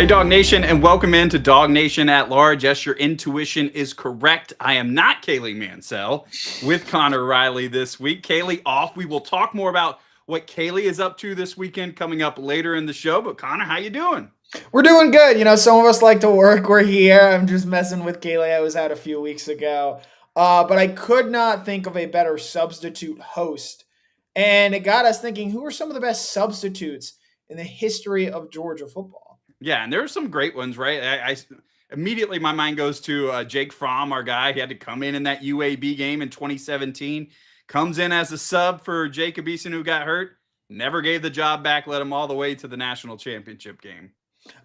Hey, DawgNation, and welcome into DawgNation at Large. Yes, your intuition is correct. I am not Kaylee Mansell with Connor Riley this week. Kaylee off. We will talk more about what Kaylee is up to this weekend coming up later in the show. But Connor, how you doing? We're doing good. Some of us like to work. We're here. I'm just messing with Kaylee. I was out a few weeks ago. But I could not think of a better substitute host. And it got us thinking, who are some of the best substitutes in the history of Georgia football? Yeah, and there are some great ones, right? I immediately my mind goes to Jake Fromm, our guy. He had to come in that UAB game in 2017. Comes in as a sub for Jacob Eason, who got hurt. Never gave the job back. Led him all the way to the national championship game.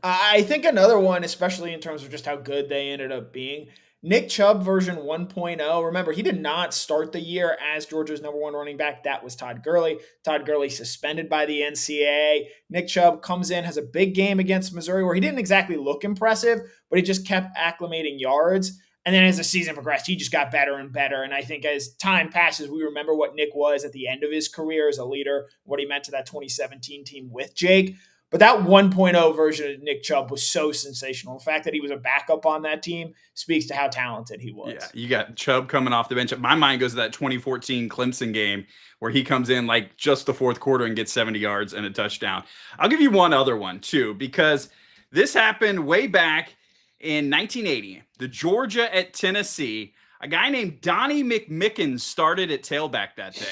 I think another one, especially in terms of just how good they ended up being, Nick Chubb version 1.0. Remember, he did not start the year as Georgia's number one running back. That was Todd Gurley. Todd Gurley suspended by the NCAA. Nick Chubb comes in, has a big game against Missouri where he didn't exactly look impressive, but he just kept acclimating yards. And then as the season progressed, he just got better and better. And I think as time passes, we remember what Nick was at the end of his career as a leader, what he meant to that 2017 team with Jake. But that 1.0 version of Nick Chubb was so sensational. The fact that he was a backup on that team speaks to how talented he was. Yeah, you got Chubb coming off the bench. My mind goes to that 2014 Clemson game where he comes in like just the fourth quarter and gets 70 yards and a touchdown. I'll give you one other one too, because this happened way back in 1980. The Georgia at Tennessee. A guy named Donnie McMicken started at tailback that day.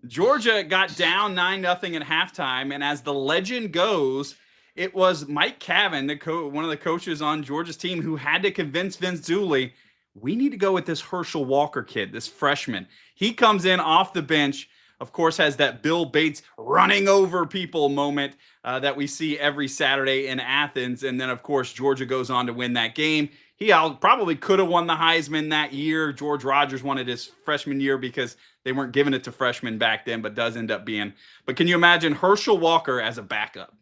Georgia got down 9-0 at halftime, and as the legend goes, it was Mike Cavan, one of the coaches on Georgia's team, who had to convince Vince Dooley, we need to go with this Herschel Walker kid, this freshman. He comes in off the bench, of course, has that Bill Bates running over people moment that we see every Saturday in Athens, and then, of course, Georgia goes on to win that game. He probably could have won the Heisman that year. George Rogers won it his freshman year because they weren't giving it to freshmen back then, but does end up being. But can you imagine Herschel Walker as a backup?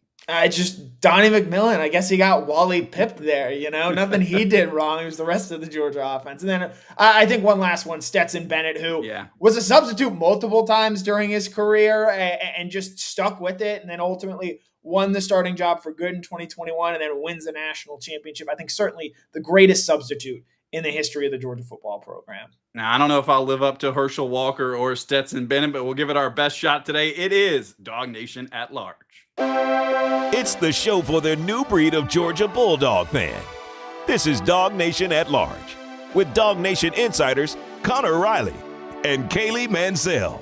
Just Donnie McMillan. I guess he got Wally pipped there. Nothing he did wrong. It was the rest of the Georgia offense. And then I think one last one, Stetson Bennett, who was a substitute multiple times during his career and just stuck with it. And then ultimately won the starting job for good in 2021 and then wins the national championship. I think certainly the greatest substitute in the history of the Georgia football program. Now, I don't know if I'll live up to Herschel Walker or Stetson Bennett, but we'll give it our best shot today. It is DawgNation at Large. It's the show for the new breed of Georgia Bulldog fan. This is DawgNation at Large with DawgNation insiders Connor Riley and Kaylee Mansell.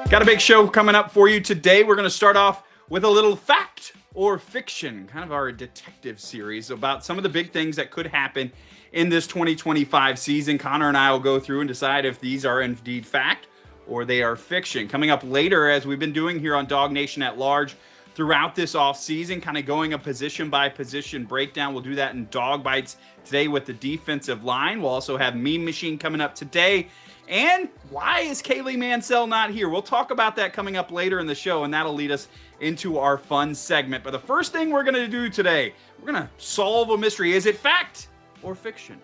Got a big show coming up for you today. We're going to start off with a little fact or fiction, kind of our detective series about some of the big things that could happen in this 2025 season. Connor and I will go through and decide if these are indeed fact or they are fiction. Coming up later, as we've been doing here on DawgNation at Large throughout this offseason, kind of going a position by position breakdown. We'll do that in Dog Bites today with the defensive line. We'll also have Meme Machine coming up today. And why is Kaylee Mansell not here? We'll talk about that coming up later in the show, and that'll lead us into our fun segment. But the first thing we're going to do today, we're going to solve a mystery. Is it fact or fiction?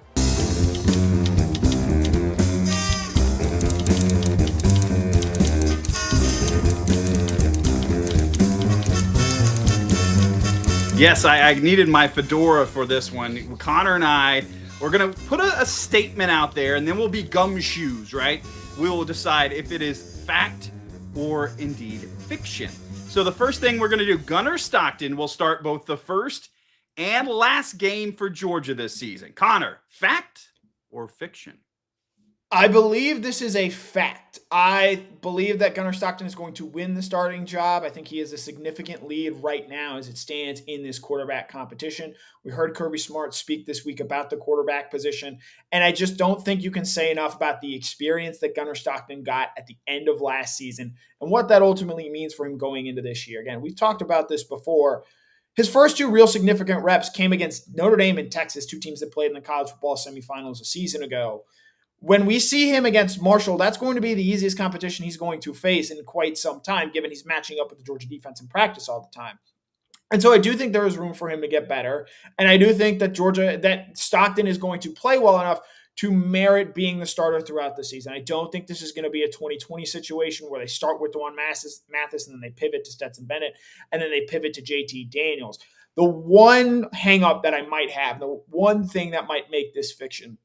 Yes, I needed my fedora for this one. Connor and I, we're going to put a statement out there, and then we'll be gumshoes, right? We will decide if it is fact or indeed fiction. So the first thing we're going to do, Gunner Stockton will start both the first and last game for Georgia this season. Connor, fact or fiction? I believe this is a fact. I believe that Gunner Stockton is going to win the starting job. I think he has a significant lead right now as it stands in this quarterback competition. We heard Kirby Smart speak this week about the quarterback position, and I just don't think you can say enough about the experience that Gunner Stockton got at the end of last season and what that ultimately means for him going into this year. Again, we've talked about this before. His first two real significant reps came against Notre Dame and Texas, two teams that played in the college football semifinals a season ago. When we see him against Marshall, that's going to be the easiest competition he's going to face in quite some time, given he's matching up with the Georgia defense in practice all the time. And so I do think there is room for him to get better. And I do think that Stockton is going to play well enough to merit being the starter throughout the season. I don't think this is going to be a 2020 situation where they start with Dwan Mathis and then they pivot to Stetson Bennett and then they pivot to JT Daniels. The one hang up that I might have, the one thing that might make this fiction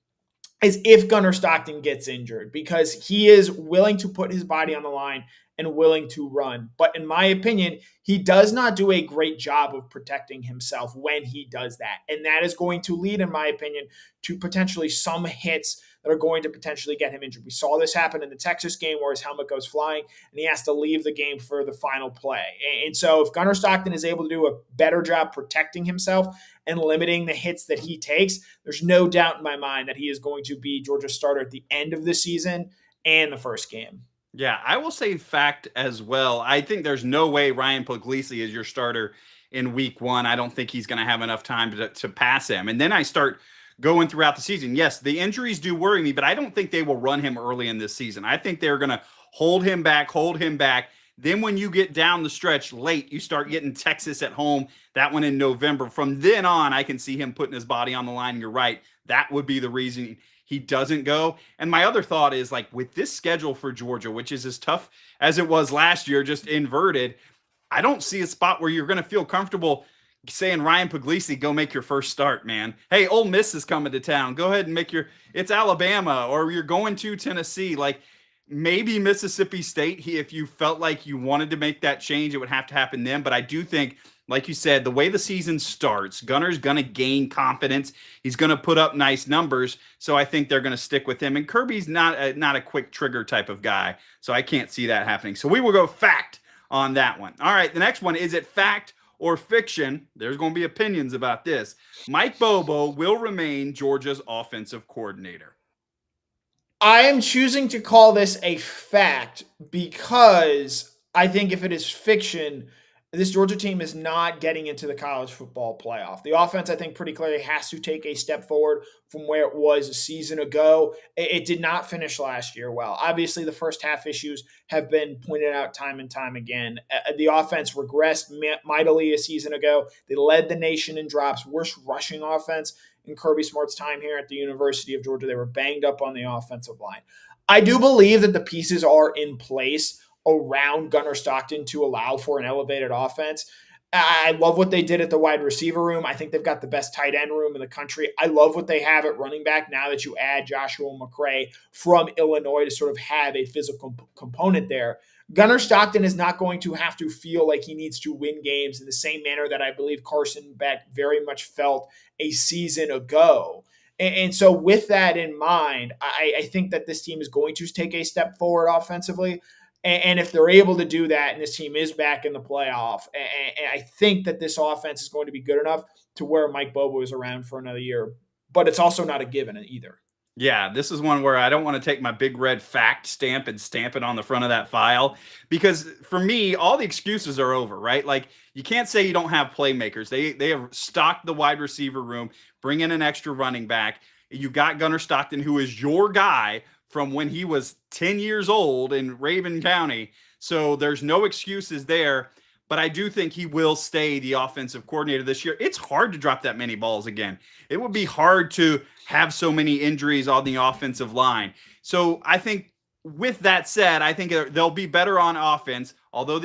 is if Gunner Stockton gets injured, because he is willing to put his body on the line and willing to run. But in my opinion, he does not do a great job of protecting himself when he does that. And that is going to lead, in my opinion, to potentially some hits that are going to potentially get him injured. We saw this happen in the Texas game where his helmet goes flying and he has to leave the game for the final play. And so if Gunner Stockton is able to do a better job protecting himself and limiting the hits that he takes, there's no doubt in my mind that he is going to be Georgia's starter at the end of the season and the first game. Yeah, I will say fact as well. I think there's no way Ryan Puglisi is your starter in week 1. I don't think he's going to have enough time to pass him. And then I start going throughout the season. Yes, the injuries do worry me, but I don't think they will run him early in this season. I think they're going to hold him back. Then when you get down the stretch late, you start getting Texas at home, that one in November. From then on, I can see him putting his body on the line. You're right. That would be the reason he doesn't go. And my other thought is, like, with this schedule for Georgia, which is as tough as it was last year, just inverted, I don't see a spot where you're going to feel comfortable saying, Ryan Puglisi, go make your first start, man. Hey, Ole Miss is coming to town. Go ahead and make it's Alabama, or you're going to Tennessee. Like, maybe Mississippi State, if you felt like you wanted to make that change, it would have to happen then. But I do think, like you said, the way the season starts, Gunner's going to gain confidence. He's going to put up nice numbers. So I think they're going to stick with him. And Kirby's not a quick trigger type of guy. So I can't see that happening. So we will go fact on that one. All right, the next one, is it fact or fiction? There's going to be opinions about this. Mike Bobo will remain Georgia's offensive coordinator. I am choosing to call this a fact because I think if it is fiction, this Georgia team is not getting into the college football playoff. The offense, I think, pretty clearly has to take a step forward from where it was a season ago. It did not finish last year well. Obviously, the first half issues have been pointed out time and time again. The offense regressed mightily a season ago. They led the nation in drops, worst rushing offense in Kirby Smart's time here at the University of Georgia. They were banged up on the offensive line. I do believe that the pieces are in place around Gunner Stockton to allow for an elevated offense. I love what they did at the wide receiver room. I think they've got the best tight end room in the country. I love what they have at running back now that you add Joshua McCray from Illinois to sort of have a physical component there. Gunner Stockton is not going to have to feel like he needs to win games in the same manner that I believe Carson Beck very much felt a season ago. And so with that in mind, I think that this team is going to take a step forward offensively. And if they're able to do that, and this team is back in the playoff, and I think that this offense is going to be good enough to where Mike Bobo is around for another year. But it's also not a given either. Yeah, this is one where I don't want to take my big red fact stamp and stamp it on the front of that file, because for me, all the excuses are over, right? Like, you can't say you don't have playmakers. They have stocked the wide receiver room, bring in an extra running back. You got Gunner Stockton, who is your guy from when he was 10 years old in Raven County. So there's no excuses there. But I do think he will stay the offensive coordinator this year. It's hard to drop that many balls again. It would be hard to have so many injuries on the offensive line. So I think, with that said, I think they'll be better on offense. Although,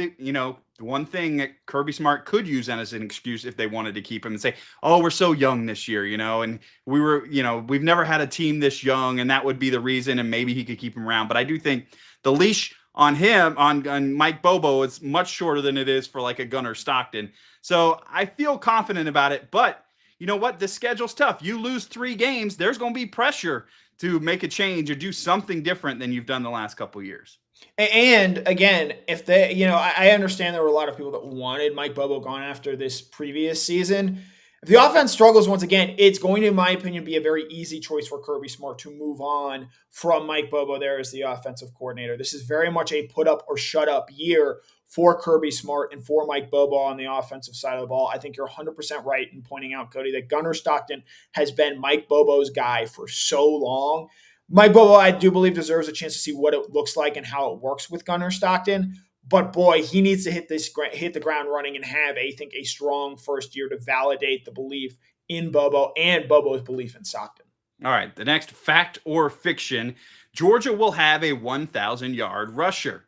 one thing that Kirby Smart could use as an excuse if they wanted to keep him and say, oh, we're so young this year, and we've never had a team this young, and that would be the reason, and maybe he could keep him around. But I do think the leash on him, on Mike Bobo, is much shorter than it is for like a Gunner Stockton. So I feel confident about it. But you know what? This schedule's tough. You lose 3 games, there's going to be pressure to make a change or do something different than you've done the last couple of years. And again, if they, I understand there were a lot of people that wanted Mike Bobo gone after this previous season. If the offense struggles once again, it's going to, in my opinion, be a very easy choice for Kirby Smart to move on from Mike Bobo there as the offensive coordinator. This is very much a put up or shut up year for Kirby Smart and for Mike Bobo on the offensive side of the ball. I think you're 100% right in pointing out, Cody, that Gunner Stockton has been Mike Bobo's guy for so long. Mike Bobo, I do believe, deserves a chance to see what it looks like and how it works with Gunner Stockton. But boy, he needs to hit the ground running and have, I think, a strong first year to validate the belief in Bobo and Bobo's belief in Stockton. All right, the next fact or fiction: Georgia will have a 1,000-yard rusher.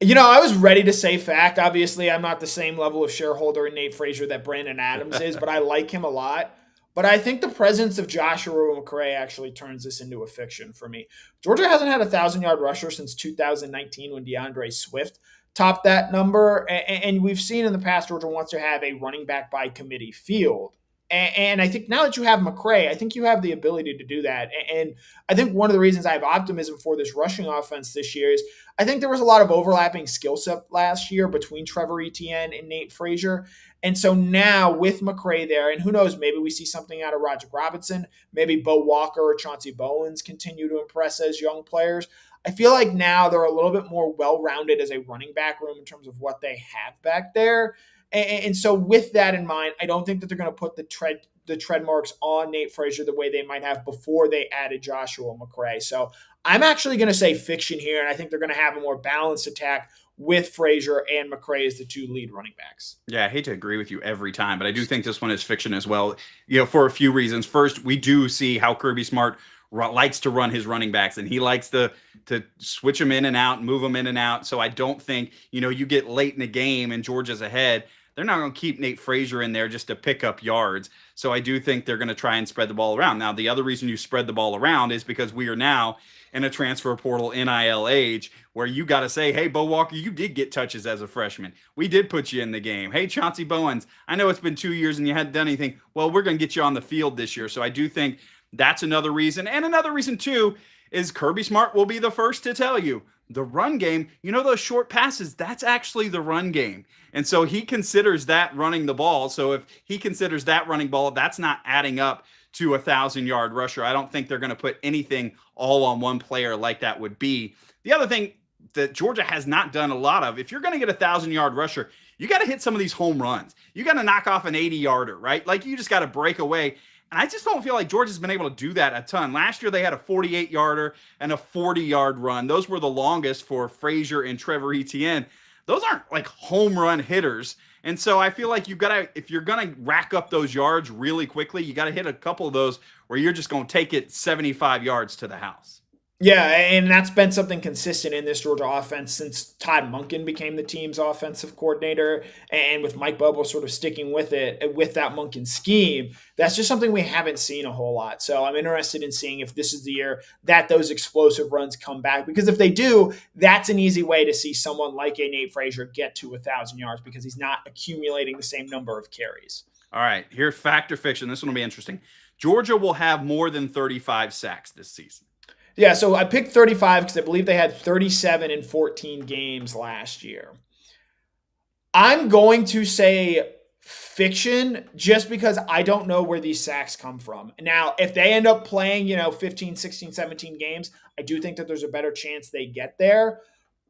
I was ready to say fact. Obviously, I'm not the same level of shareholder in Nate Frazier that Brandon Adams is, but I like him a lot. But I think the presence of Joshua McCray actually turns this into a fiction for me. Georgia hasn't had a 1,000-yard rusher since 2019 when DeAndre Swift topped that number. And we've seen in the past Georgia wants to have a running back by committee field. And I think now that you have McCray, I think you have the ability to do that. And I think one of the reasons I have optimism for this rushing offense this year is I think there was a lot of overlapping skill set last year between Trevor Etienne and Nate Frazier. And so now with McCray there, and who knows, maybe we see something out of Roger Robinson, maybe Bo Walker or Chauncey Bowens continue to impress as young players. I feel like now they're a little bit more well-rounded as a running back room in terms of what they have back there. And so with that in mind, I don't think that they're going to put the tread marks on Nate Frazier the way they might have before they added Joshua McCray. So I'm actually going to say fiction here, and I think they're going to have a more balanced attack with Frazier and McCray as the two lead running backs. Yeah, I hate to agree with you every time, but I do think this one is fiction as well, for a few reasons. First, we do see how Kirby Smart likes to run his running backs, and he likes to switch them in and out, move them in and out. So I don't think, you get late in the game and Georgia's ahead, they're not going to keep Nate Frazier in there just to pick up yards. So I do think they're going to try and spread the ball around. Now, the other reason you spread the ball around is because we are now in a transfer portal NIL age where you got to say, hey, Bo Walker, you did get touches as a freshman. We did put you in the game. Hey, Chauncey Bowens, I know it's been 2 years and you hadn't done anything. Well, we're going to get you on the field this year. So I do think that's another reason. And another reason, too, is Kirby Smart will be the first to tell you the run game, those short passes, that's actually the run game. And so he considers that running the ball. So if he considers that running ball, that's not adding up to 1,000-yard rusher. I don't think they're going to put anything all on one player like that would be. The other thing that Georgia has not done a lot of, if you're going to get 1,000-yard rusher, you got to hit some of these home runs. You got to knock off an 80-yarder, right? Like you just got to break away. And I just don't feel like Georgia's been able to do that a ton. Last year, they had a 48-yarder and a 40-yard run. Those were the longest for Frazier and Trevor Etienne. Those aren't like home run hitters. And so I feel like if you're going to rack up those yards really quickly, you got to hit a couple of those where you're just going to take it 75 yards to the house. Yeah, and that's been something consistent in this Georgia offense since Todd Monken became the team's offensive coordinator, and with Mike Bobo sort of sticking with it, with that Monken scheme. That's just something we haven't seen a whole lot. So I'm interested in seeing if this is the year that those explosive runs come back, because if they do, that's an easy way to see someone like a Nate Frazier get to 1,000 yards because he's not accumulating the same number of carries. All right, here's fact or fiction. This one will be interesting. Georgia will have more than 35 sacks this season. Yeah, so I picked 35 because I believe they had 37 in 14 games last year. I'm going to say fiction just because I don't know where these sacks come from. Now, if they end up playing, 15, 16, 17 games, I do think that there's a better chance they get there.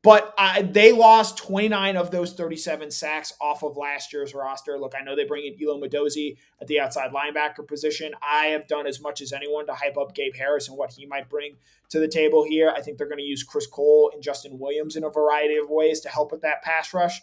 But they lost 29 of those 37 sacks off of last year's roster. Look, I know they bring in Elo Medozi at the outside linebacker position. I have done as much as anyone to hype up Gabe Harris and what he might bring to the table here. I think they're going to use Chris Cole and Justin Williams in a variety of ways to help with that pass rush.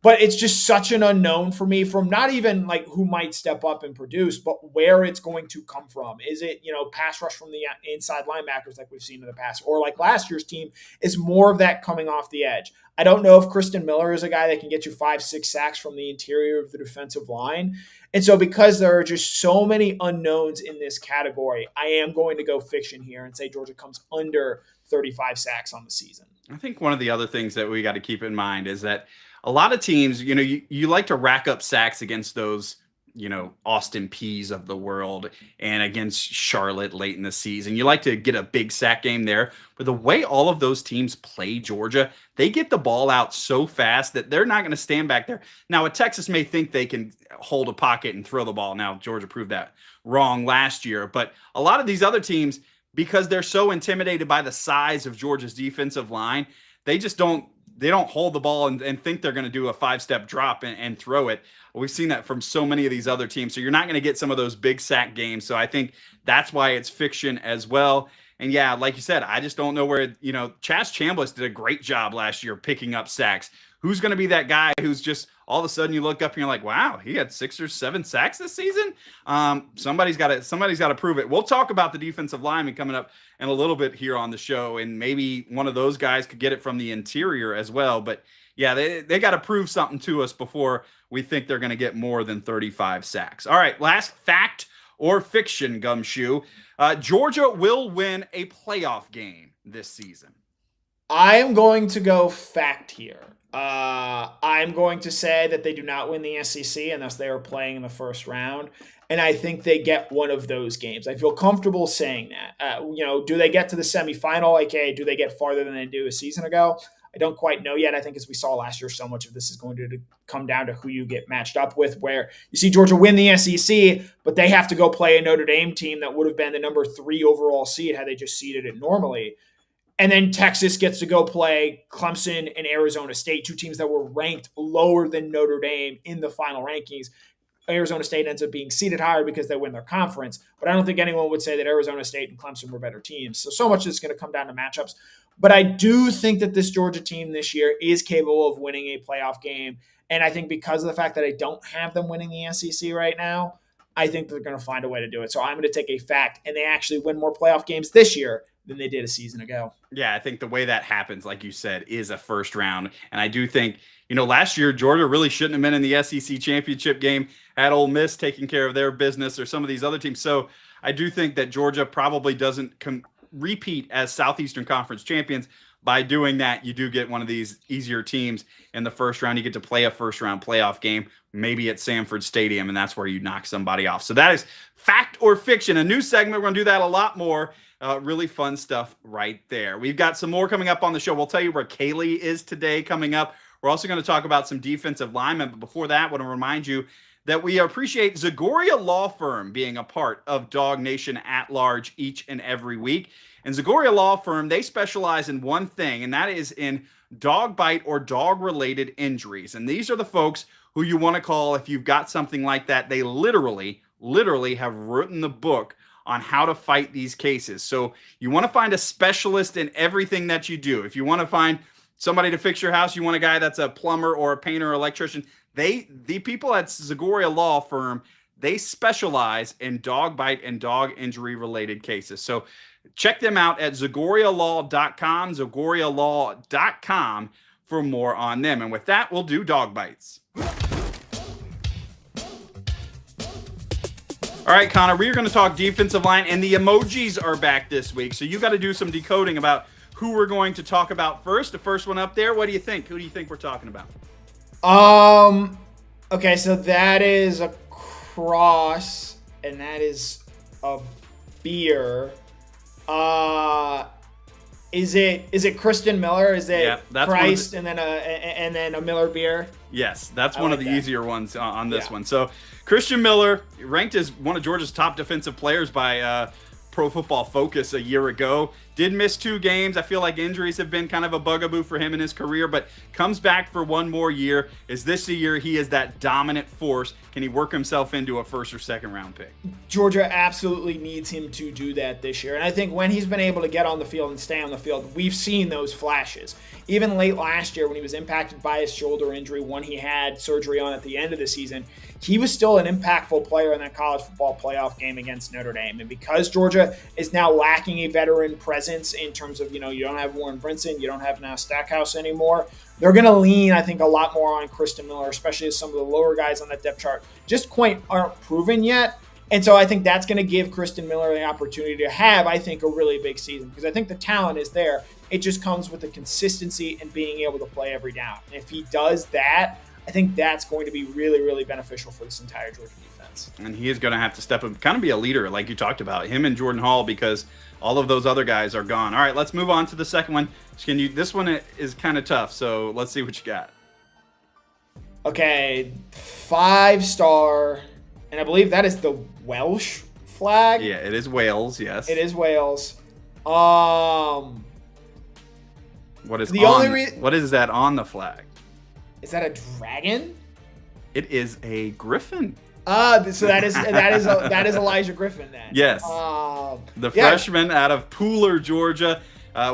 But it's just such an unknown for me, from not even like who might step up and produce, but where it's going to come from. Is it, pass rush from the inside linebackers like we've seen in the past? Or like last year's team, is more of that coming off the edge? I don't know if Kristen Miller is a guy that can get you 5-6 sacks from the interior of the defensive line. And so because there are just so many unknowns in this category, I am going to go fiction here and say Georgia comes under 35 sacks on the season. I think one of the other things that we got to keep in mind is that a lot of teams, you like to rack up sacks against those, Austin Peay's of the world and against Charlotte late in the season. You like to get a big sack game there. But the way all of those teams play Georgia, they get the ball out so fast that they're not going to stand back there. Now, Texas may think they can hold a pocket and throw the ball. Now, Georgia proved that wrong last year. But a lot of these other teams, because they're so intimidated by the size of Georgia's defensive line, they just don't hold the ball and think they're going to do a 5-step drop and throw it. We've seen that from so many of these other teams. So you're not going to get some of those big sack games. So I think that's why it's fiction as well. And yeah, like you said, I just don't know where, Chaz Chambliss did a great job last year picking up sacks. who's going to be that guy who's just all of a sudden you look up and you're like, wow, he had 6 or 7 sacks this season. Somebody's got to prove it. We'll talk about the defensive lineman coming up in a little bit here on the show, and maybe one of those guys could get it from the interior as well. But yeah, they got to prove something to us before we think they're going to get more than 35 sacks. All right, last fact or fiction, Gumshoe. Georgia will win a playoff game this season. I am going to go fact here. I'm going to say that they do not win the SEC unless they are playing in the first round. And I think they get one of those games. I feel comfortable saying that. Do they get to the semifinal? Okay, do they get farther than they do a season ago? I don't quite know yet. I think as we saw last year, so much of this is going to come down to who you get matched up with, where you see Georgia win the SEC, but they have to go play a Notre Dame team that would have been the number 3 overall seed had they just seeded it normally. And then Texas gets to go play Clemson and Arizona State, 2 teams that were ranked lower than Notre Dame in the final rankings. Arizona State ends up being seeded higher because they win their conference. But I don't think anyone would say that Arizona State and Clemson were better teams. So much is going to come down to matchups. But I do think that this Georgia team this year is capable of winning a playoff game. And I think because of the fact that I don't have them winning the SEC right now, I think they're going to find a way to do it. So I'm going to take a fact, and they actually win more playoff games this year than they did a season ago. Yeah, I think the way that happens, like you said, is a first round. And I do think, last year, Georgia really shouldn't have been in the SEC championship game, had Ole Miss taking care of their business or some of these other teams. So I do think that Georgia probably doesn't repeat as Southeastern Conference champions. By doing that, you do get one of these easier teams in the first round. You get to play a first round playoff game, maybe at Sanford Stadium, and that's where you knock somebody off. So that is fact or fiction, a new segment. We're going to do that a lot more. Really fun stuff right there. We've got some more coming up on the show. We'll tell you where Kaylee is today coming up. We're also going to talk about some defensive linemen. But before that, I want to remind you that we appreciate Zagoria Law Firm being a part of DawgNation at large each and every week. And Zagoria Law Firm, they specialize in one thing, and that is in dog bite or dog-related injuries. And these are the folks who you want to call if you've got something like that. They literally have written the book on how to fight these cases. So you want to find a specialist in everything that you do. If you want to find somebody to fix your house, you want a guy that's a plumber or a painter or electrician, the people at Zagoria Law Firm, they specialize in dog bite and dog injury related cases. So check them out at ZagoriaLaw.com, ZagoriaLaw.com for more on them. And with that, we'll do dog bites. All right, Connor, we are going to talk defensive line, and the emojis are back this week. So you got to do some decoding about who we're going to talk about first. The first one up there, what do you think? Who do you think we're talking about? Okay, so that is a cross, and that is a beer. Is it Kristen Miller? Is it Christ and then a Miller beer? Yes, that's one of the easier ones on this one. So Christian Miller, ranked as one of Georgia's top defensive players by Pro Football Focus a year ago. Did miss 2 games. I feel like injuries have been kind of a bugaboo for him in his career, but comes back for one more year. Is this the year he is that dominant force? Can he work himself into a first or second round pick? Georgia absolutely needs him to do that this year. And I think when he's been able to get on the field and stay on the field, we've seen those flashes. Even late last year when he was impacted by his shoulder injury, when he had surgery on at the end of the season, he was still an impactful player in that college football playoff game against Notre Dame. And because Georgia is now lacking a veteran presence in terms of, you don't have Warren Brinson, you don't have now Stackhouse anymore, they're going to lean, I think, a lot more on Kristen Miller, especially as some of the lower guys on that depth chart just quite aren't proven yet. And so I think that's going to give Kristen Miller the opportunity to have, I think, a really big season, because I think the talent is there. It just comes with the consistency and being able to play every down. And if he does that, I think that's going to be really, really beneficial for this entire Georgia defense. And he is going to have to step up, kind of be a leader, like you talked about, him and Jordan Hall, because all of those other guys are gone. All right, let's move on to the second one. This one is kind of tough, so let's see what you got. Okay, 5-star, and I believe that is the Welsh flag. Yeah, it is Wales, yes. It is Wales. What is that on the flag? Is that a dragon? It is a griffin. So that is Elijah Griffin then. Yes. The freshman out of Pooler, Georgia.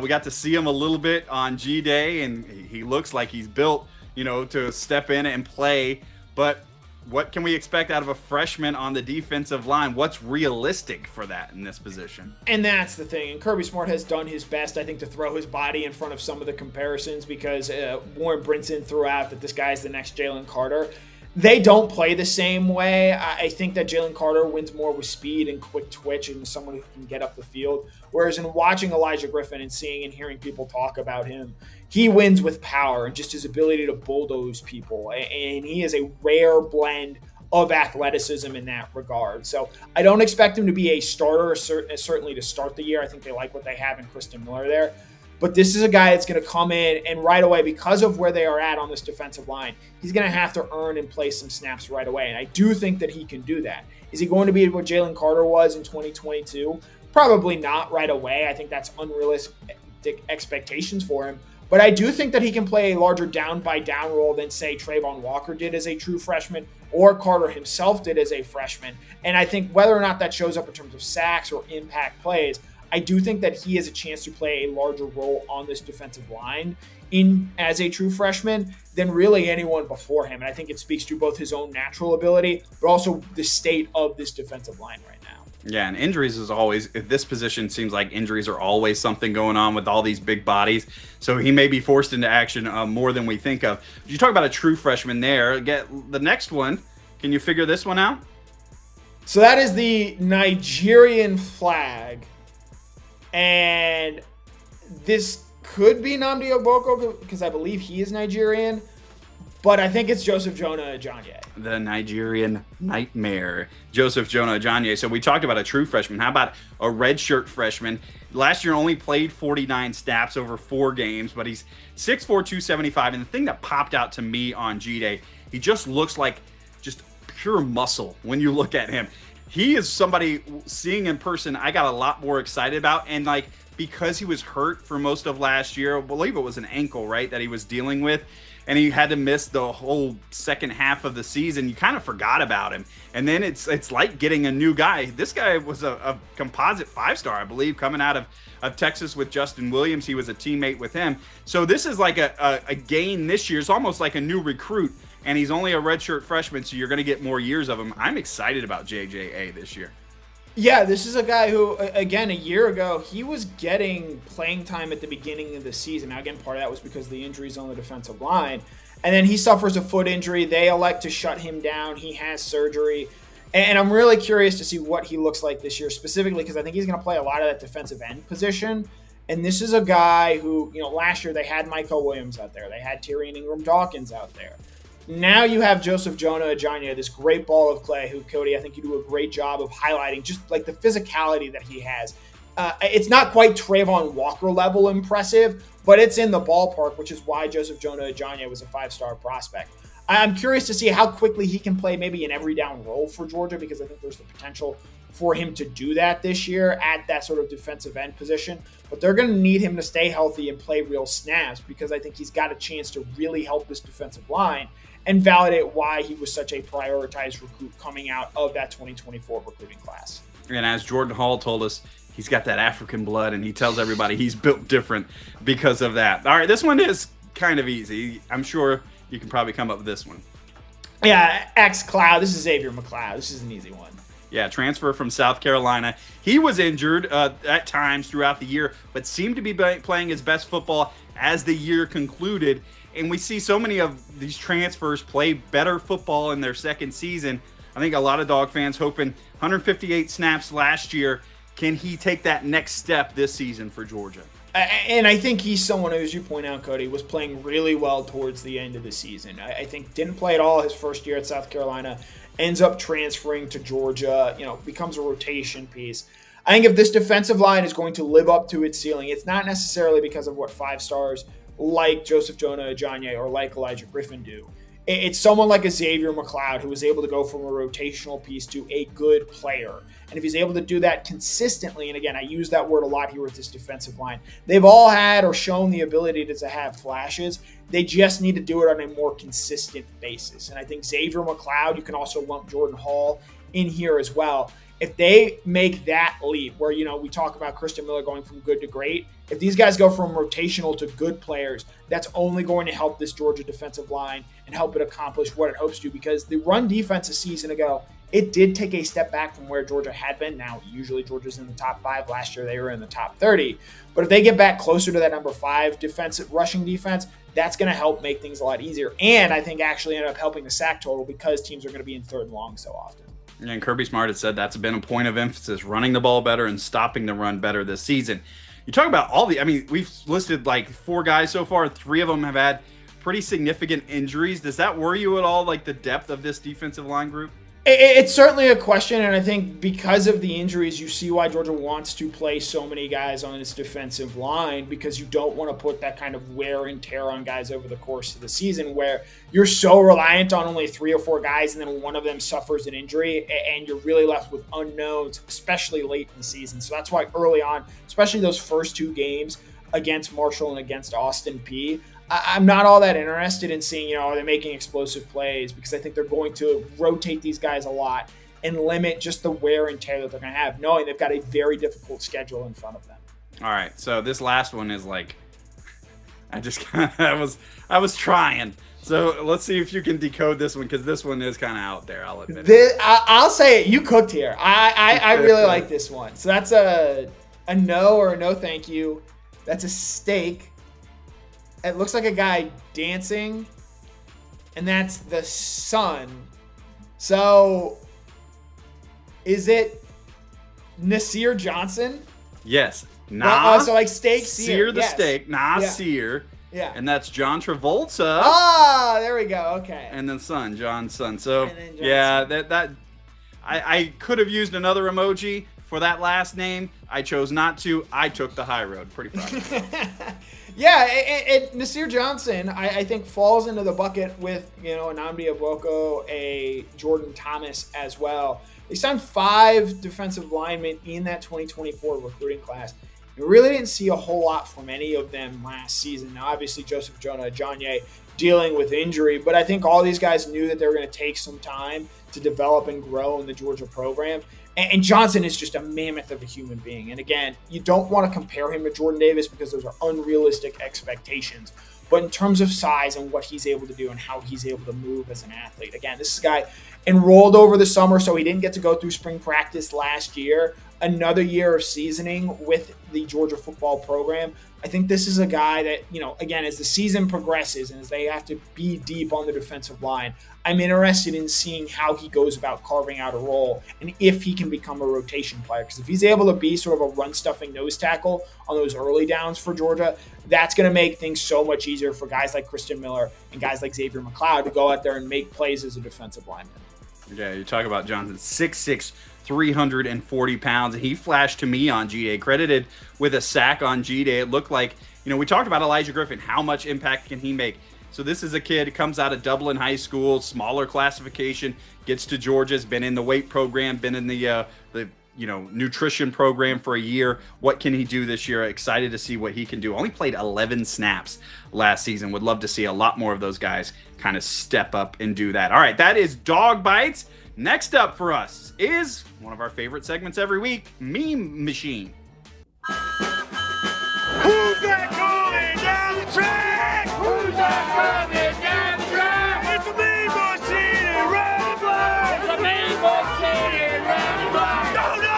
We got to see him a little bit on G-Day, and he looks like he's built to step in and play. But what can we expect out of a freshman on the defensive line? What's realistic for that in this position? And that's the thing. And Kirby Smart has done his best, I think, to throw his body in front of some of the comparisons, because Warren Brinson threw out that this guy's the next Jalen Carter. They don't play the same way. I think that Jalen Carter wins more with speed and quick twitch and someone who can get up the field. Whereas in watching Elijah Griffin and seeing and hearing people talk about him, he wins with power and just his ability to bulldoze people. And he is a rare blend of athleticism in that regard. So I don't expect him to be a starter, certainly to start the year. I think they like what they have in Kristen Miller there. But this is a guy that's going to come in and right away, because of where they are at on this defensive line, he's going to have to earn and play some snaps right away. And I do think that he can do that. Is he going to be what Jalen Carter was in 2022? Probably not right away. I think that's unrealistic expectations for him. But I do think that he can play a larger down-by-down role than, say, Trayvon Walker did as a true freshman or Carter himself did as a freshman. And I think whether or not that shows up in terms of sacks or impact plays, I do think that he has a chance to play a larger role on this defensive line as a true freshman than really anyone before him. And I think it speaks to both his own natural ability, but also the state of this defensive line right now. Yeah, and injuries is always, this position seems like injuries are always something going on with all these big bodies. So he may be forced into action more than we think of. You talk about a true freshman there. Get the next one. Can you figure this one out? So that is the Nigerian flag. And this could be Nnamdi Ogboko because I believe he is Nigerian, but I think it's Joseph Jonah Ajayi. The Nigerian nightmare, Joseph Jonah Ajayi. So we talked about a true freshman. How about a redshirt freshman? Last year only played 49 snaps over 4 games, but he's 6'4", 275. And the thing that popped out to me on G-Day, he just looks like just pure muscle when you look at him. He is somebody, seeing in person, I got a lot more excited about. And because he was hurt for most of last year, I believe it was an ankle, right, that he was dealing with, and he had to miss the whole second half of the season, you kind of forgot about him. And then it's like getting a new guy. This guy was a composite 5-star, I believe, coming out of Texas with Justin Williams. He was a teammate with him. So this is like a gain this year. It's almost like a new recruit. And he's only a redshirt freshman, so you're going to get more years of him. I'm excited about JJA this year. Yeah, this is a guy who, again, a year ago, he was getting playing time at the beginning of the season. Now, again, part of that was because of the injuries on the defensive line. And then he suffers a foot injury. They elect to shut him down. He has surgery. And I'm really curious to see what he looks like this year, specifically because I think he's going to play a lot of that defensive end position. And this is a guy who, last year they had Michael Williams out there. They had Tyrion Ingram-Dawkins out there. Now you have Joseph Jonah Ajayi, this great ball of clay who, Cody, I think you do a great job of highlighting just like the physicality that he has. It's not quite Trayvon Walker level impressive, but it's in the ballpark, which is why Joseph Jonah Ajayi was a 5-star prospect. I'm curious to see how quickly he can play maybe an every down role for Georgia, because I think there's the potential for him to do that this year at that sort of defensive end position. But they're going to need him to stay healthy and play real snaps, because I think he's got a chance to really help this defensive line and validate why he was such a prioritized recruit coming out of that 2024 recruiting class. And as Jordan Hall told us, he's got that African blood, and he tells everybody he's built different because of that. All right, this one is kind of easy. I'm sure you can probably come up with this one. Yeah, X-Cloud. This is Xavier McLeod. This is an easy one. Yeah, transfer from South Carolina. He was injured at times throughout the year, but seemed to be playing his best football as the year concluded. And we see so many of these transfers play better football in their second season. I think a lot of Dawg fans hoping 158 snaps last year. Can he take that next step this season for Georgia? And I think he's someone who, as you point out, Cody, was playing really well towards the end of the season. I think didn't play at all his first year at South Carolina, ends up transferring to Georgia, becomes a rotation piece. I think if this defensive line is going to live up to its ceiling, it's not necessarily because of what 5-stars like Joseph Jonah Ajayi or like Elijah Griffin do. It's someone like a Xavier McLeod who was able to go from a rotational piece to a good player. And if he's able to do that consistently, and again, I use that word a lot here with this defensive line, they've all had or shown the ability to have flashes. They just need to do it on a more consistent basis. And I think Xavier McLeod, you can also lump Jordan Hall in here as well. If they make that leap where, we talk about Christian Miller going from good to great, if these guys go from rotational to good players, that's only going to help this Georgia defensive line and help it accomplish what it hopes to, because the run defense a season ago, it did take a step back from where Georgia had been. Now, usually Georgia's in the top 5. Last year, they were in the top 30. But if they get back closer to that number 5 defensive rushing defense, that's going to help make things a lot easier. And I think actually end up helping the sack total because teams are going to be in third and long so often. And Kirby Smart had said that's been a point of emphasis, running the ball better and stopping the run better this season. You talk about we've listed like 4 guys so far. 3 of them have had pretty significant injuries. Does that worry you at all, like the depth of this defensive line group? It's certainly a question, and I think because of the injuries, you see why Georgia wants to play so many guys on its defensive line, because you don't want to put that kind of wear and tear on guys over the course of the season where you're so reliant on only 3 or 4 guys and then one of them suffers an injury and you're really left with unknowns, especially late in the season. So that's why early on, especially those first 2 games against Marshall and against Austin Peay, I'm not all that interested in seeing, are they making explosive plays, because I think they're going to rotate these guys a lot and limit just the wear and tear that they're going to have, knowing they've got a very difficult schedule in front of them. All right, so this last one is like, I was trying. So let's see if you can decode this one, because this one is kind of out there, I'll admit. I'll say it. You cooked here. I really like this one. So that's a no or a no thank you. That's a steak. It looks like a guy dancing, and that's the sun. So, is it Nasir Johnson? Yes. So like steak, sear the yes. steak. Sear. Yeah. And that's John Travolta. Ah, there we go. Okay. And then John's son. So, yeah, I could have used another emoji for that last name. I chose not to. I took the high road. Pretty proud of myself. Yeah, Nasir Johnson, I think, falls into the bucket with, a Nnamdi Oboko, a Jordan Thomas as well. They signed 5 defensive linemen in that 2024 recruiting class. We really didn't see a whole lot from any of them last season. Now, obviously, Joseph Jonah Ajonye dealing with injury, but I think all these guys knew that they were going to take some time to develop and grow in the Georgia program. And Johnson is just a mammoth of a human being. And again, you don't want to compare him to Jordan Davis because those are unrealistic expectations. But in terms of size and what he's able to do and how he's able to move as an athlete, again, this is a guy enrolled over the summer, so he didn't get to go through spring practice last year. Another year of seasoning with the Georgia football program. I think this is a guy that, again, as the season progresses and as they have to be deep on the defensive line, I'm interested in seeing how he goes about carving out a role and if he can become a rotation player. Because if he's able to be sort of a run-stuffing nose tackle on those early downs for Georgia, that's going to make things so much easier for guys like Christian Miller and guys like Xavier McLeod to go out there and make plays as a defensive lineman. Yeah, you talk about Johnson, 6'6", 340 pounds. He flashed to me on G-Day, credited with a sack on G-Day. It looked like, we talked about Elijah Griffin. How much impact can he make? So this is a kid who comes out of Dublin High School, smaller classification, gets to Georgia, has been in the weight program, been in the nutrition program for a year. What can he do this year? Excited to see what he can do. Only played 11 snaps last season. Would love to see a lot more of those guys kind of step up and do that. All right, that is Dawg Bites. Next up for us is one of our favorite segments every week, Meme Machine. Who's that coming down the track? Who's that coming down the track? It's a Meme Machine and Randy Black. It's a Meme Machine and Randy Black. Oh no!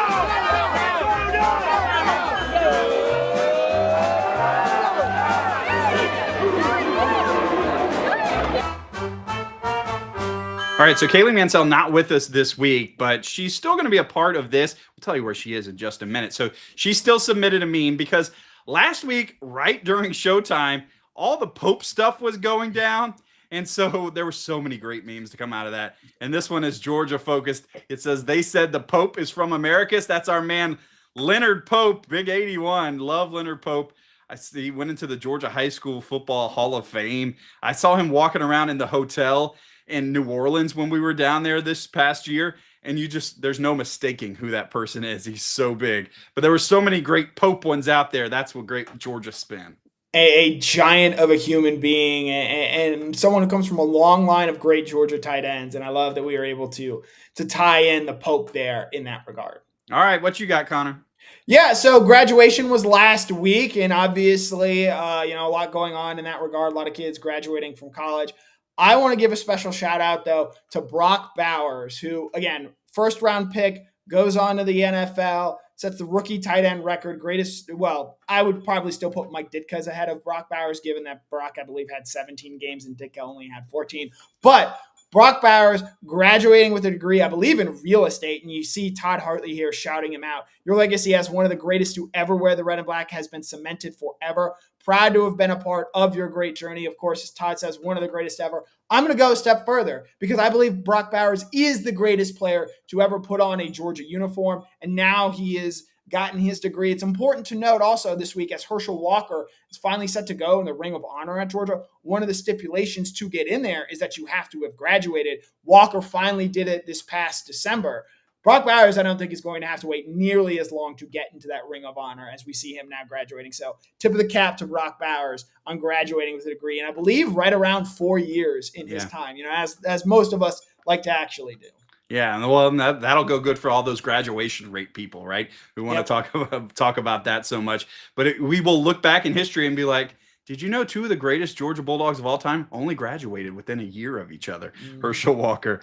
All right, so Kaylee Mansell not with us this week, but she's still going to be a part of this. We'll tell you where she is in just a minute. So she still submitted a meme because last week, right during showtime, all the Pope stuff was going down. And so there were so many great memes to come out of that. And this one is Georgia focused. It says, they said the Pope is from Americus. That's our man, Leonard Pope, big 81. Love Leonard Pope. I see he went into the Georgia High School Football Hall of Fame. I saw him walking around in the hotel in New Orleans when we were down there this past year. And there's no mistaking who that person is. He's so big. But there were so many great Pope ones out there. That's what great Georgia spin. a giant of a human being and someone who comes from a long line of great Georgia tight ends. And I love that we were able to tie in the Pope there in that regard. All right, what you got, Connor? Yeah, so graduation was last week, and obviously, a lot going on in that regard. A lot of kids graduating from college. I want to give a special shout out, though, to Brock Bowers, who, again, first round pick, goes on to the NFL, sets the rookie tight end record. Greatest, well, I would probably still put Mike Ditka's ahead of Brock Bowers, given that Brock, I believe, had 17 games and Ditka only had 14. But Brock Bowers graduating with a degree, I believe, in real estate, and you see Todd Hartley here shouting him out. Your legacy as one of the greatest to ever wear the red and black has been cemented forever. Proud to have been a part of your great journey. Of course, as Todd says, one of the greatest ever. I'm going to go a step further because I believe Brock Bowers is the greatest player to ever put on a Georgia uniform, and now he has gotten his degree. It's important to note also this week, as Herschel Walker is finally set to go in the Ring of Honor at Georgia, one of the stipulations to get in there is that you have to have graduated. Walker finally did it this past December. Brock Bowers, I don't think, is going to have to wait nearly as long to get into that Ring of Honor as we see him now graduating. So tip of the cap to Brock Bowers on graduating with a degree. And I believe right around 4 years in his time, as most of us like to actually do. Yeah, well, that'll go good for all those graduation rate people, right? We want to talk about that so much. But we will look back in history and be like, did you know two of the greatest Georgia Bulldogs of all time only graduated within a year of each other? Herschel Walker,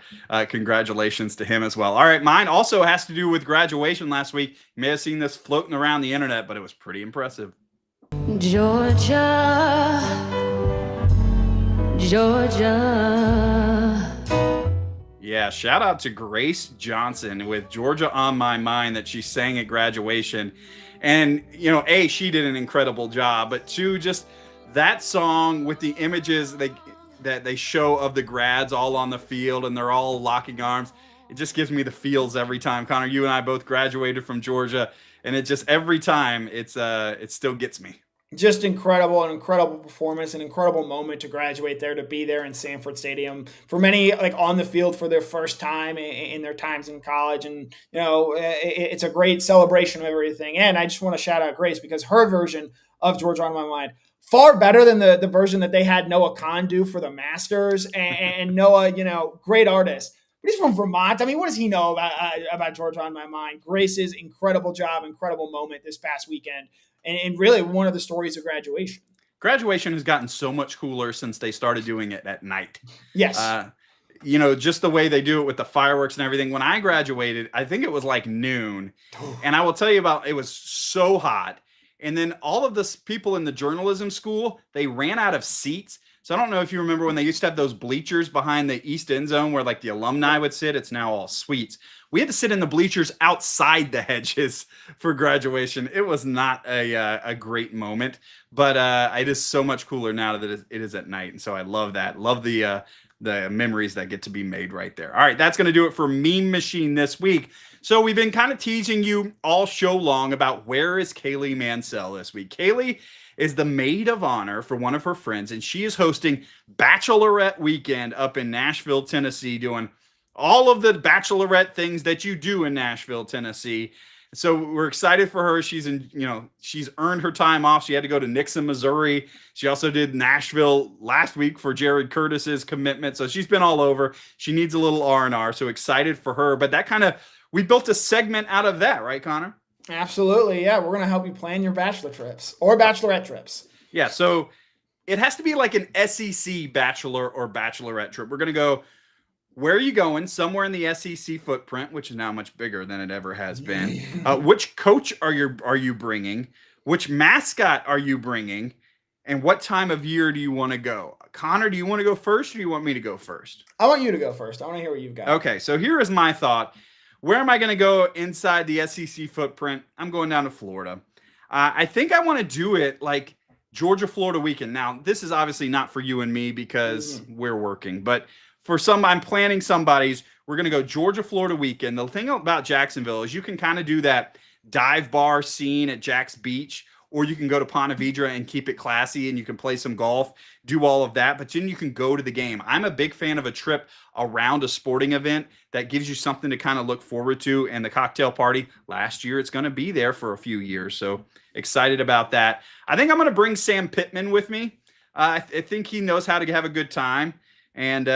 congratulations to him as well. All right, mine also has to do with graduation last week. You may have seen this floating around the internet, but it was pretty impressive. Georgia, Georgia. Yeah, shout out to Grace Johnson with Georgia on My Mind that she sang at graduation. And, A, she did an incredible job, but two, just that song with the images that they show of the grads all on the field and they're all locking arms, it just gives me the feels every time. Connor, you and I both graduated from Georgia, and it just every time it still gets me. Just incredible, an incredible performance, an incredible moment to graduate there, to be there in Sanford Stadium. For many, on the field for their first time in their times in college. And, it's a great celebration of everything. And I just want to shout out Grace because her version of Georgia on My Mind, far better than the version that they had Noah Khan do for the Masters. And Noah, great artist. But he's from Vermont. I mean, what does he know about Georgia on My Mind? Grace's incredible job, incredible moment this past weekend. And really one of the stories of graduation. Graduation has gotten so much cooler since they started doing it at night. Yes. Just the way they do it with the fireworks and everything. When I graduated, I think it was like noon. And I will tell you it was so hot. And then all of the people in the journalism school, they ran out of seats. So I don't know if you remember when they used to have those bleachers behind the east end zone where the alumni would sit. It's now all suites. We had to sit in the bleachers outside the hedges for graduation. It was not a great moment, but it is so much cooler now that it is at night. And so I love that. Love the memories that get to be made right there. All right, that's going to do it for Meme Machine this week. So we've been kind of teasing you all show long about where is Kaylee Mansell this week. Kaylee is the maid of honor for one of her friends, and she is hosting Bachelorette Weekend up in Nashville, Tennessee, doing all of the Bachelorette things that you do in Nashville, Tennessee. So we're excited for her. She's earned her time off. She had to go to Nixon, Missouri. She also did Nashville last week for Jared Curtis's commitment. So she's been all over. She needs a little R&R. So excited for her. But we built a segment out of that, right, Connor? Absolutely. Yeah. We're going to help you plan your bachelor trips or bachelorette trips. Yeah. So it has to be like an SEC bachelor or bachelorette trip. We're going to go, where are you going? Somewhere in the SEC footprint, which is now much bigger than it ever has been. Which coach are you bringing? Which mascot are you bringing? And what time of year do you want to go? Connor, do you want to go first or do you want me to go first? I want you to go first. I want to hear what you've got. Okay. So here is my thought. Where am I going to go inside the SEC footprint? I'm going down to Florida. I think I want to do it like Georgia, Florida weekend. Now, this is obviously not for you and me because we're working, but for I'm planning somebody's, we're going to go Georgia, Florida weekend. The thing about Jacksonville is you can kind of do that dive bar scene at Jack's Beach, or you can go to Ponte Vedra and keep it classy and you can play some golf, do all of that, but then you can go to the game. I'm a big fan of a trip around a sporting event that gives you something to kind of look forward to. And the cocktail party last year, it's going to be there for a few years. So excited about that. I think I'm going to bring Sam Pittman with me. I think he knows how to have a good time. And,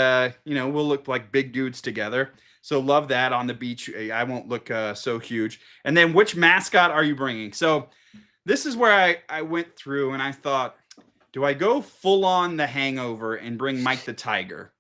we'll look like big dudes together. So love that on the beach. I won't look so huge. And then which mascot are you bringing? So this is where I went through and I thought, do I go full on The Hangover and bring Mike the Tiger,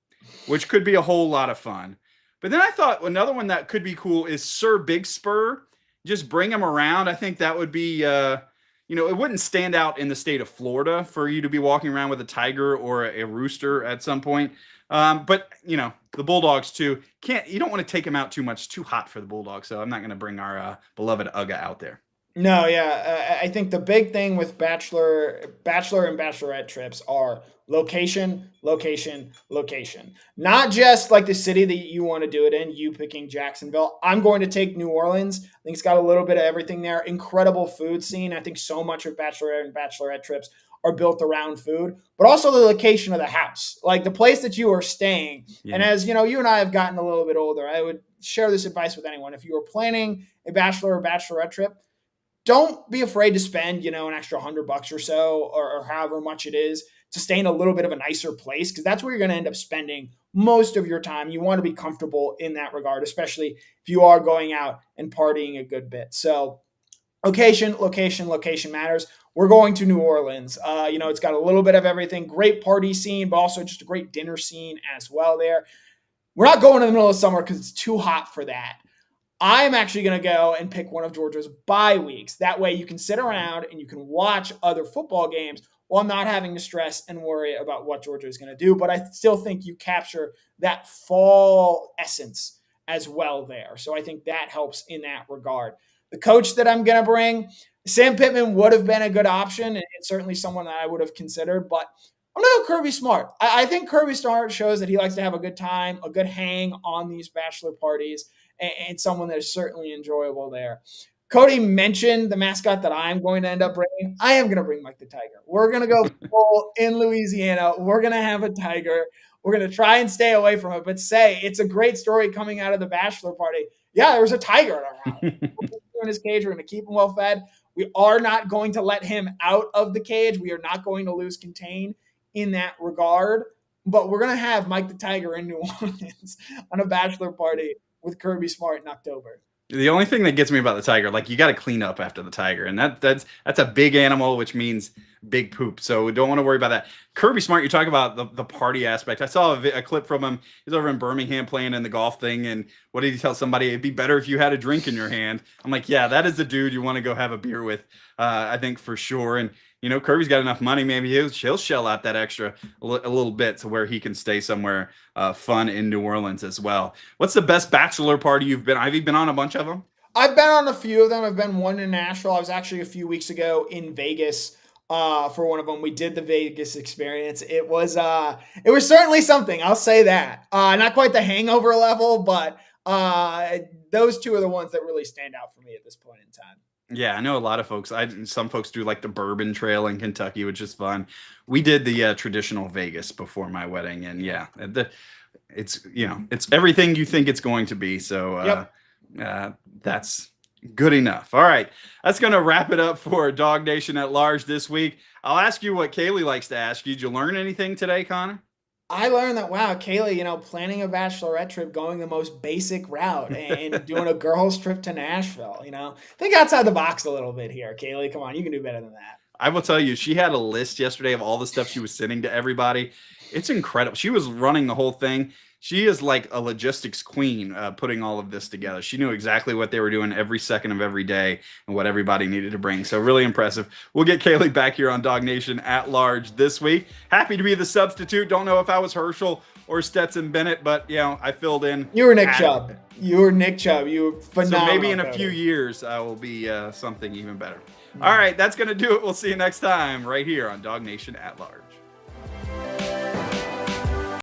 which could be a whole lot of fun. But then I thought another one that could be cool is Sir Big Spur. Just bring him around. I think that would be, it wouldn't stand out in the state of Florida for you to be walking around with a tiger or a rooster at some point. But the Bulldogs too. You don't want to take them out too much, too hot for the Bulldogs. So I'm not going to bring our beloved Ugga out there. No, yeah. I think the big thing with bachelor and bachelorette trips are location, location, location. Not just like the city that you want to do it in, you picking Jacksonville. I'm going to take New Orleans. I think it's got a little bit of everything there. Incredible food scene. I think so much of bachelor and bachelorette trips are built around food, but also the location of the house, like the place that you are staying. Yeah. And as you know, you and I have gotten a little bit older, I would share this advice with anyone. If you are planning a bachelor or bachelorette trip, don't be afraid to spend, an extra $100 or so, or however much it is to stay in a little bit of a nicer place, because that's where you're going to end up spending most of your time. You want to be comfortable in that regard, especially if you are going out and partying a good bit. So location matters. We're going to New Orleans. It's got a little bit of everything. Great party scene, but also just a great dinner scene as well there. We're not going in the middle of summer because it's too hot for that. I'm actually going to go and pick one of Georgia's bye weeks. That way you can sit around and you can watch other football games while not having to stress and worry about what Georgia is going to do. But I still think you capture that fall essence as well there. So I think that helps in that regard. The coach that I'm going to bring, Sam Pittman would have been a good option, and certainly someone that I would have considered, but I'm going to go Kirby Smart. I think Kirby Smart shows that he likes to have a good time, a good hang on these bachelor parties, and someone that is certainly enjoyable there. Cody mentioned the mascot that I'm going to end up bringing. I am going to bring Mike the Tiger. We're going to go full in Louisiana. We're going to have a tiger. We're going to try and stay away from it, but say it's a great story coming out of the bachelor party. Yeah, there was a tiger around. In his cage. We're going to keep him well fed. We are not going to let him out of the cage. We are not going to lose contain in that regard. But we're going to have Mike the Tiger in New Orleans on a bachelor party with Kirby Smart in October. The only thing that gets me about the tiger, like you got to clean up after the tiger, and that's a big animal, which means big poop. So we don't want to worry about that. Kirby Smart, you talk about the party aspect. I saw a clip from him. He's over in Birmingham playing in the golf thing, and what did he tell somebody? It'd be better if you had a drink in your hand. I'm like, yeah, that is the dude you want to go have a beer with. I think for sure. And Kirby's got enough money. Maybe he'll shell out that extra a little bit to where he can stay somewhere fun in New Orleans as well. What's the best bachelor party you've been? Have you been on a bunch of them? I've been on a few of them. I've been one in Nashville. I was actually a few weeks ago in Vegas for one of them. We did the Vegas experience. It was certainly something. I'll say that. Not quite the Hangover level, but those two are the ones that really stand out for me at this point in time. Yeah, I know a lot of folks. Some folks do like the Bourbon Trail in Kentucky, which is fun. We did the traditional Vegas before my wedding, and yeah, it's everything you think it's going to be. So that's good enough. All right, that's going to wrap it up for DawgNation at Large this week. I'll ask you what Kaylee likes to ask you. Did you learn anything today, Connor? I learned that, wow, Kaylee, planning a bachelorette trip, going the most basic route and doing a girls trip to Nashville, think outside the box a little bit here. Kaylee, come on, you can do better than that. I will tell you, she had a list yesterday of all the stuff she was sending to everybody. It's incredible. She was running the whole thing. She is like a logistics queen putting all of this together. She knew exactly what they were doing every second of every day and what everybody needed to bring. So really impressive. We'll get Kaylee back here on DawgNation at Large this week. Happy to be the substitute. Don't know if I was Herschel or Stetson Bennett, but I filled in. You were Nick Chubb. You were phenomenal. So maybe in a few years I will be something even better. All right, that's going to do it. We'll see you next time right here on DawgNation at Large.